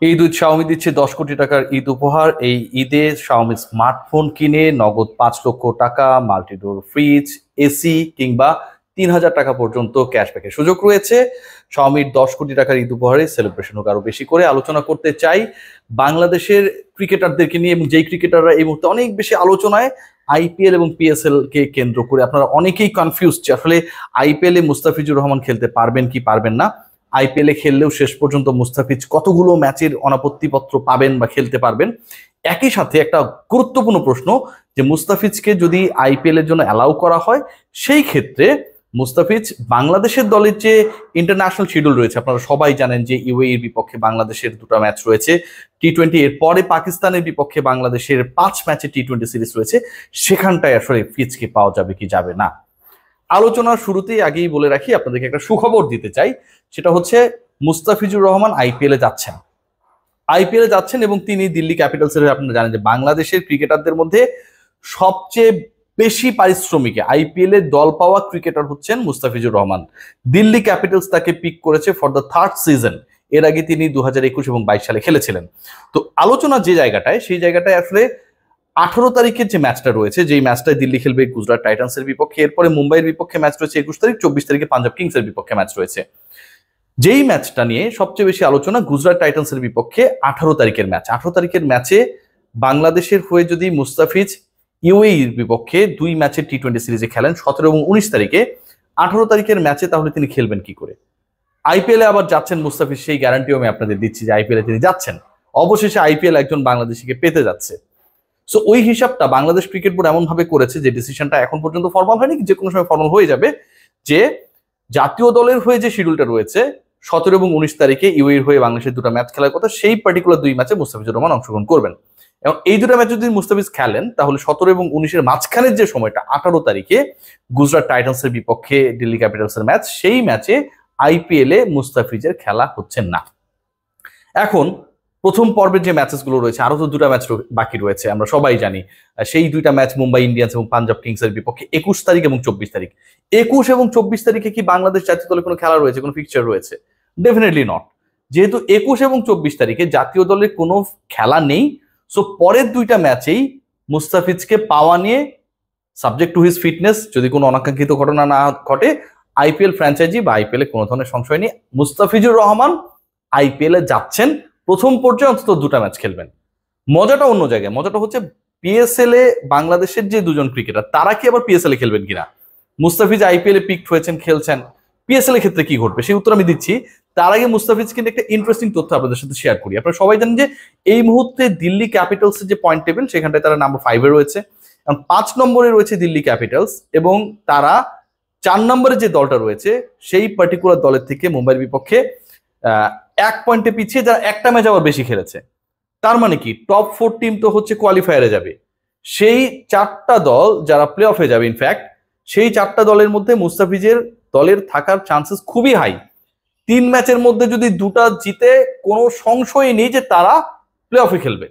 Eid Xiaomi দিচ্ছে 10 কোটি টাকার ঈদ উপহার। এই ঈদে শাওমি স্মার্টফোন কিনে নগদ 5 লক্ষ টাকা, মাল্টিডোর ফ্রিজ, এসি কিংবা 3,000 টাকা পর্যন্ত ক্যাশব্যাকের সুযোগ রয়েছে। শাওমির 10 কোটি টাকার ঈদ উপহারে সেলিব্রেশন হোক আরো বেশি করে। আলোচনা করতে চাই বাংলাদেশের ক্রিকেটারদেরকে নিয়ে, এবং যেই ক্রিকেটাররা এই মুহূর্তে অনেক বেশি আলোচনায় আইপিএল এবং পিএসএল কে কেন্দ্র করে। আপনারা অনেকেই কনফিউজ যে আসলে আইপিএল এ মুস্তাফিজুর রহমান খেলতে পারবেন কি পারবেন না। আইপিএলে খেললেও শেষ পর্যন্ত মুস্তাফিজ কতগুলো ম্যাচের অনাপত্তিপত্র পাবেন বা খেলতে পারবেন। একই সাথে একটা গুরুত্বপূর্ণ প্রশ্ন যে মুস্তাফিজকে যদি আইপিএল এর জন্য অ্যালাউ করা হয়, সেই ক্ষেত্রে মুস্তাফিজ বাংলাদেশের দলের যে ইন্টারন্যাশনাল শিডিউল রয়েছে, আপনারা সবাই জানেন যে ইউএইর বিপক্ষে বাংলাদেশের 2টা ম্যাচ রয়েছে, টি20, এর পরে পাকিস্তানের বিপক্ষে বাংলাদেশের 5 ম্যাচে টি20 সিরিজ রয়েছে, সেখানটায় আসলে ফিজকে পাওয়া যাবে কি যাবে না। আলোচনার শুরুতেই আগেই বলে রাখি, আপনাদেরকে একটা সুখবর দিতে চাই। সেটা হচ্ছে মুস্তাফিজুর রহমান আইপিএলে যাচ্ছেন এবং তিনি দিল্লি ক্যাপিটালসের, আপনারা জানেন যে বাংলাদেশের ক্রিকেটারদের মধ্যে সবচেয়ে বেশি পারিশ্রমিকে আইপিএল এ দল পাওয়া ক্রিকেটার হচ্ছেন মুস্তাফিজুর রহমান। দিল্লি ক্যাপিটালস তাকে পিক করেছে ফর দ্য 3rd সিজন। এর আগে তিনি 2021 এবং 22 সালে খেলেছিলেন। তো আলোচনা যে জায়গাটায়, সেই জায়গাটায় আসলে 18 তারিখের যে ম্যাচটা রয়েছে, যেই ম্যাচটায় দিল্লি খেলবে গুজরাট টাইটান্সের বিপক্ষে, এরপরে মুম্বাইয়ের বিপক্ষে ম্যাচ রয়েছে 21 তারিখ, 24 তারিখে পাঞ্জাব কিংসের বিপক্ষে ম্যাচ রয়েছে। যেই ম্যাচটা নিয়ে সবচেয়ে বেশি আলোচনা, গুজরাট টাইটান্সের বিপক্ষে 18 তারিখের ম্যাচ। 18 তারিখের ম্যাচে বাংলাদেশের হয়ে যদি মুস্তাফিজ ইউএইর বিপক্ষে 2 ম্যাচের টি20 সিরিজে খেলেন 17 এবং 19 তারিখে, 18 তারিখের ম্যাচে তাহলে তিনি খেলবেন কি করে? আইপিএলে আবার যাচ্ছেন মুস্তাফিজ, সেই গ্যারান্টিও আমি আপনাদের দিচ্ছি যে আইপিএলে তিনি যাচ্ছেন। অবশেষে আইপিএল একজন বাংলাদেশিকে পেতে যাচ্ছে। সো ওই হিসাবটা বাংলাদেশ ক্রিকেট বোর্ড এমন ভাবে করেছে, যে ডিসিশনটা এখন পর্যন্ত ফর্মাল হয়নি, যে কোনো সময় ফর্মাল হয়ে যাবে, যে জাতীয় দলের হয়ে যে শিডিউলটা রয়েছে 17 এবং 19 তারিখে ইউএইর হয়ে বাংলাদেশের 2টা ম্যাচ খেলার কথা, সেই পার্টিকুলার 2 ম্যাচে মুস্তাফিজুর রহমান অংশগ্রহণ করবেন। এবং এই 2টা ম্যাচে যদি মুস্তাফিজ খেলেন, তাহলে 17 এবং 19-এর মাঝখানের যে সময়টা 18 তারিখে গুজরাট টাইটান্সের বিপক্ষে দিল্লি ক্যাপিটালসের ম্যাচ, সেই ম্যাচে আইপিএল এ মুস্তাফিজের খেলা হচ্ছে না। এখন প্রথম পর্বের যে ম্যাচেসগুলো রয়েছে, আরো তো 2টা ম্যাচ বাকি রয়েছে, আমরা সবাই জানি। সেই 2টা ম্যাচ মুম্বাই ইন্ডিয়ান্স এবং পাঞ্জাব কিংসের বিপক্ষে 21 তারিখ এবং 24 তারিখ। 21 এবং 24 তারিখে কি বাংলাদেশ জাতীয় দলে কোনো খেলা রয়েছে, কোনো ফিক্সচার রয়েছে? Definitely not. যেহেতু 21 এবং 24 তারিখে জাতীয় দলের কোনো খেলা নেই, সো পরের 2টা ম্যাচেই মুস্তাফিজকে পাওয়া নিয়ে, সাবজেক্ট টু হিজ ফিটনেস, যদি কোনো অনাকাঙ্ক্ষিত ঘটনা না ঘটে, আইপিএল ফ্র্যাঞ্চাইজি বা আইপিএল এ কোনো ধরনের সংশয় নেই, মুস্তাফিজুর রহমান আইপিএল এ যাচ্ছেন। প্রথম পর্যায়ে অন্তত 2টা ম্যাচ খেলবেন। মজাটা অন্য জায়গায়। মজাটা হচ্ছে পিএসএল এ বাংলাদেশের যে 2জন ক্রিকেটার, তারা কি আবার পিএসএল এ খেলবেন কিনা? মুস্তাফিজ আইপিএল এ পিকড হয়েছেন, খেলছেন, পিএসএল এর ক্ষেত্রে কি ঘটবে সেই উত্তর আমি দিচ্ছি। তার আগে মুস্তাফিজ কিন্তু একটা ইন্টারেস্টিং তথ্য আপনাদের সাথে শেয়ার করি। আপনারা সবাই জানেন যে এই মুহূর্তে দিল্লি ক্যাপিটালসের যে পয়েন্ট টেবিল, সেখানটায় তারা নাম্বার 5 এ রয়েছে, 5 নম্বরে রয়েছে দিল্লি ক্যাপিটালস, এবং তারা 4 নম্বরে যে দলটা রয়েছে, সেই পার্টিকুলার দলের থেকে মুম্বাইয়ের বিপক্ষে 1 পয়েন্টে পিছিয়ে, যারা একটা ম্যাচ আবার বেশি খেলেছে। তার মানে কি, টপ 4 টিম তো হচ্ছে কোয়ালিফায়ারে যাবে। সেই 4টা দল যারা প্লে অফে যাবে, ইনফ্যাক্ট সেই 4টা দলের মধ্যে মুস্তাফিজের দলের থাকার চান্সেস খুবই হাই। 3 ম্যাচের মধ্যে যদি 2টা জিতে, কোনো সংশয় নেই যে তারা প্লে অফে খেলবে।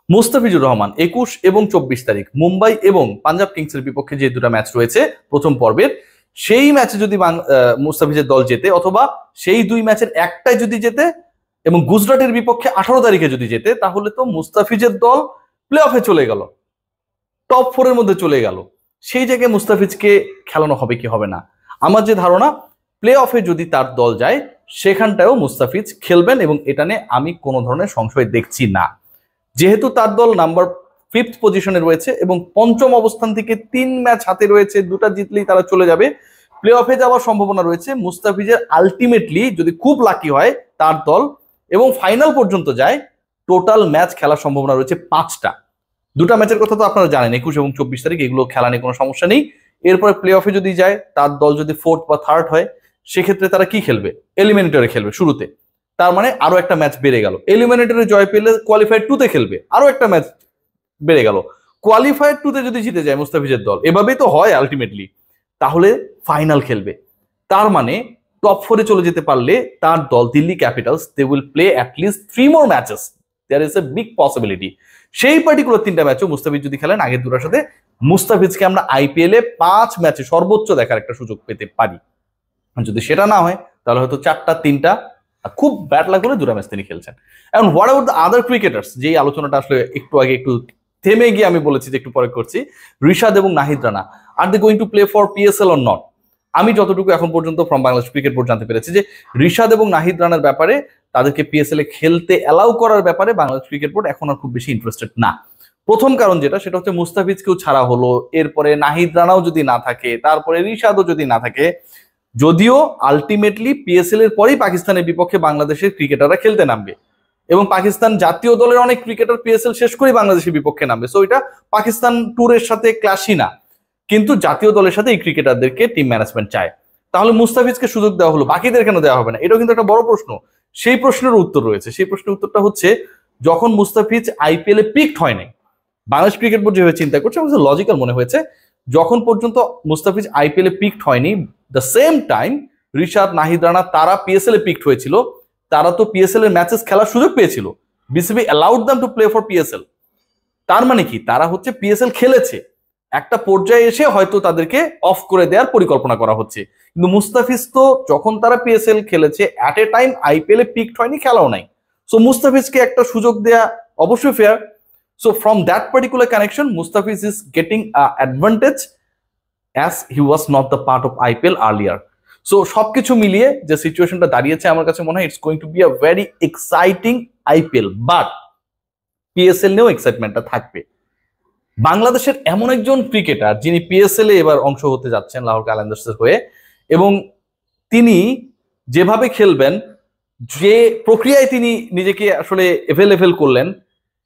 মুস্তাফিজুর রহমান 21 এবং 24 তারিখ মুম্বাই এবং পাঞ্জাব কিংসের বিপক্ষে যে 2টা ম্যাচ রয়েছে প্রথম পর্বের, সেই ম্যাচে যদি মুস্তাফিজের দল জেতে, অথবা সেই 2 ম্যাচের একটাই যদি জেতে এবং গুজরাটের বিপক্ষে 18 তারিখে যদি জেতে, তাহলে তো মুস্তাফিজের দল প্লে অফে চলে গেল, টপ 4 এর মধ্যে চলে গেল। সেই জায়গায় মুস্তাফিজকে খেলানো হবে কি হবে না? আমার যে ধারণা, প্লে অফে যদি তার দল যায়, সেখানটাও মুস্তাফিজ খেলবেন, এবং এটা নিয়ে আমি কোনো ধরনের সংশয় দেখছি না। যেহেতু তার দল নাম্বার 5th পজিশনে রয়েছে এবং 5ম অবস্থান থেকে 3 ম্যাচ হাতে রয়েছে, 2টা জিতলেই তারা চলে যাবে, প্লে অফে যাওয়ার সম্ভাবনা রয়েছে। মুস্তাফিজের আলটিমেটলি যদি খুব লাকি হয় তার দল এবং ফাইনাল পর্যন্ত যায়, টোটাল ম্যাচ খেলার সম্ভাবনা রয়েছে 5টা। 2টা ম্যাচের কথা তো আপনারা জানেন, 21 এবং 24 তারিখ, এগুলো খেলা নিয়ে কোনো সমস্যা নেই। এরপরে প্লে অফে যদি যায়, তার দল যদি 4th বা 3rd হয়, সেক্ষেত্রে তারা কি খেলবে? এলিমিনেটরে খেলবে শুরুতে। তার মানে আরো একটা ম্যাচ বেড়ে গেল। এলিমিনেটরে জয় পেলে কোয়ালিফায়ার 2-তে খেলবে, আরো একটা ম্যাচ বেড়ে গেল। কোয়ালিফায়ার 2-তে যদি জিতে যায় মুস্তাফিজের দল, এভাবেই তো হয় আলটিমেটলি, তাহলে ফাইনাল খেলবে। তার মানে টপ 4-এ চলে যেতে পারলে তার দল Delhi Capitals, they will play at least 3 more matches. There is a big possibility. সেই পার্টিকুলার 3টা ম্যাচও মুস্তাফিজ যদি খেলেন আগের 2টার সাথে, মুস্তাফিজকে আমরা আইপিএল এ 5 ম্যাচে সর্বোচ্চ দেখার একটা সুযোগ পেতে পারি। যদি সেটা না হয়, তাহলে হয়তো 4টা 3টা খুব ব্যাড লাক হলে দুটো ম্যাচ তিনি খেলছেন। এখন what about the other cricketers, যেই আলোচনাটা আসলে একটু আগে একটু থেমে গিয়ে আমি বলেছি যে একটু পরে করছি, রিশাদ এবং নাহিদ রানা, আর they going to play for PSL or not? আমি যতটুকু এখন পর্যন্ত ফ্রম বাংলাদেশ ক্রিকেট বোর্ড জানতে পেরেছি যে রিশাদ এবং নাহিদ রানার ব্যাপারে, তাদেরকে পিএসএল এ খেলতে অ্যালাউ করার ব্যাপারে বাংলাদেশ ক্রিকেট বোর্ড এখন আর খুব বেশি ইন্টারেস্টেড না। প্রথম কারণ যেটা, সেটা হচ্ছে মুস্তাফিজকেও ছাড়া হলো, এরপরে নাহিদ রানাও যদি না থাকে, তারপরে রিশাদও যদি না থাকে, যদিও আলটিমেটলি পিএসএল এর পরেই পাকিস্তানের বিপক্ষে বাংলাদেশের ক্রিকেটাররা খেলতে নামবে, এবং পাকিস্তান জাতীয় দলের অনেক ক্রিকেটার পিএসএল শেষ করেই বাংলাদেশের বিপক্ষে নামবে। সো এটা পাকিস্তান ট্যুরের সাথে ক্লাসই না, কিন্তু জাতীয় দলের সাথে এই ক্রিকেটারদেরকে টিম ম্যানেজমেন্ট চায়। তাহলে মুস্তাফিজকে সুযোগ দেওয়া হলো, বাকিদের কেন দেওয়া হবে না? এটাও কিন্তু একটা বড় প্রশ্ন। সেই প্রশ্নের উত্তর রয়েছে। সেই প্রশ্নের উত্তরটা হচ্ছে, যখন মুস্তাফিজ আইপিএল এ পিকড হয় নাই, বাংলাদেশ ক্রিকেট বোর্ড যেভাবে চিন্তা করছে আমার লজিক্যাল মনে হয়েছে, যখন পর্যন্ত মুস্তাফিজ আইপিএল এ পিকড হয়নি, the same time Rishad, Nahid Rana তারা পিএসএল এ পিকড হয়েছিল, তারা তো পিএসএল এর ম্যাচেস খেলার সুযোগ পেয়েছিল। BCB allowed them to play for PSL. তার মানে কি, তারা হচ্ছে পিএসএল খেলেছে, একটা পর্যায়ে এসে হয়তো তাদেরকে অফ করে দেওয়ার পরিকল্পনা করা হচ্ছে। কিন্তু মুস্তাফিজ তো যখন তারা পিএসএল খেলেছে অ্যাট এ টাইম আইপিএল এ পিকড হয়নি, খেলাও নাই। সো মুস্তাফিজকে একটা সুযোগ দেয়া অবশ্যই fair. So from that particular connection, Mustafiz is getting advantage as he was not the part of IPL earlier. So সবকিছু মিলিয়ে যে সিচুয়েশনটা দাঁড়িয়েছে, আমার কাছে মনে হয় it's going to be a very exciting IPL. But PSL নিয়েও এক্সাইটমেন্টটা থাকবে। বাংলাদেশের এমন একজন ক্রিকেটার যিনি পিএসএল এ এবার অংশ হতে যাচ্ছেন লাহোর কালান্দার্সের হয়ে, এবং তিনি যেভাবে খেলবেন, যে প্রক্রিয়ায় তিনি নিজেকে আসলে এভেলেবেল করলেন,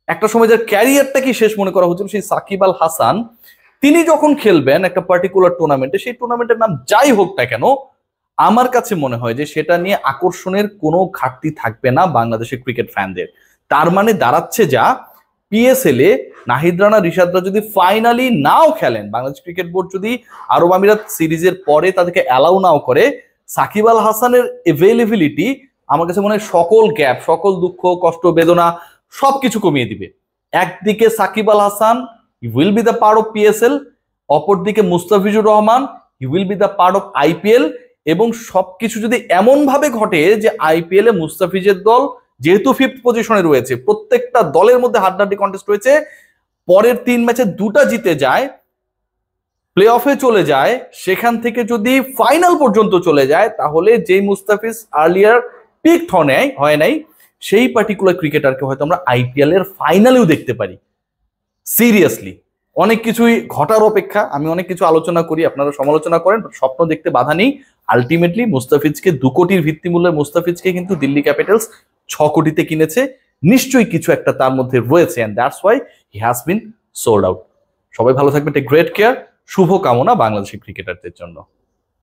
একটা সময় যার ক্যারিয়ারটা কি শেষ মনে করা হচ্ছিল, সেই সাকিব আল হাসান, তিনি যখন খেলবেন একটা পার্টিকুলার টুর্নামেন্টে, সেই টুর্নামেন্টের নাম যাই হোক না কেন, আমার কাছে মনে হয় যে সেটা নিয়ে আকর্ষণের কোনো ঘাটতি থাকবে না বাংলাদেশের ক্রিকেট ফ্যানদের। তার মানে দাঁড়াচ্ছে যা, পিএসএল এ নাহিদ রানা, রিশাদরা যদি ফাইনালি নাও খেলেন, বাংলাদেশ ক্রিকেট বোর্ড যদি আরব আমিরাত সিরিজের পরে তাদেরকে অ্যালাউ নাও করে, সাকিব আল হাসানের এভেলেবিলিটি আমার কাছে মনে হয় সকল গ্যাপ, সকল দুঃখ, কষ্ট, বেদনা সবকিছু কমিয়ে দিবে। একদিকে Shakib Al Hasan, he will be the part of PSL, অপরদিকে Mustafizur Rahman, he will be the part of IPL. এবং সবকিছু যদি এমন ভাবে ঘটে যে আইপিএল এ মুস্তাফিজের দল যেহেতু 5th পজিশনে রয়েছে, প্রত্যেকটা দলের মধ্যে হাড্ডাহাড্ডি কন্টেস্ট রয়েছে, পরের 3 ম্যাচে 2টা জিতে যায়, প্লে অফে চলে যায়, সেখান থেকে যদি ফাইনাল পর্যন্ত চলে যায়, তাহলে যেই মুস্তাফিজ আর্লিয়ার পিকড হয় নাই, সেই পার্টিকুলার ক্রিকেটারকে হয়তো আমরা আইপিএল এর ফাইনালেও দেখতে পারি। সিরিয়াসলি অনেক কিছুই ঘটার অপেক্ষা। আমি অনেক কিছু আলোচনা করি, আপনারা সমালোচনা করেন, স্বপ্ন দেখতে বাধা নেই। আলটিমেটলি মুস্তাফিজকে 2 কোটির ভিত্তিমূল্যে মুস্তাফিজকে কিন্তু দিল্লি ক্যাপিটালস 6 কোটিতে কিনেছে। নিশ্চয়ই কিছু একটা তার মধ্যে রয়েছে, and that's why he has been sold out. সবাই ভালো থাকবেন, টেক গ্রেট কেয়ার। শুভ কামনা বাংলাদেশের ক্রিকেটারদের জন্য।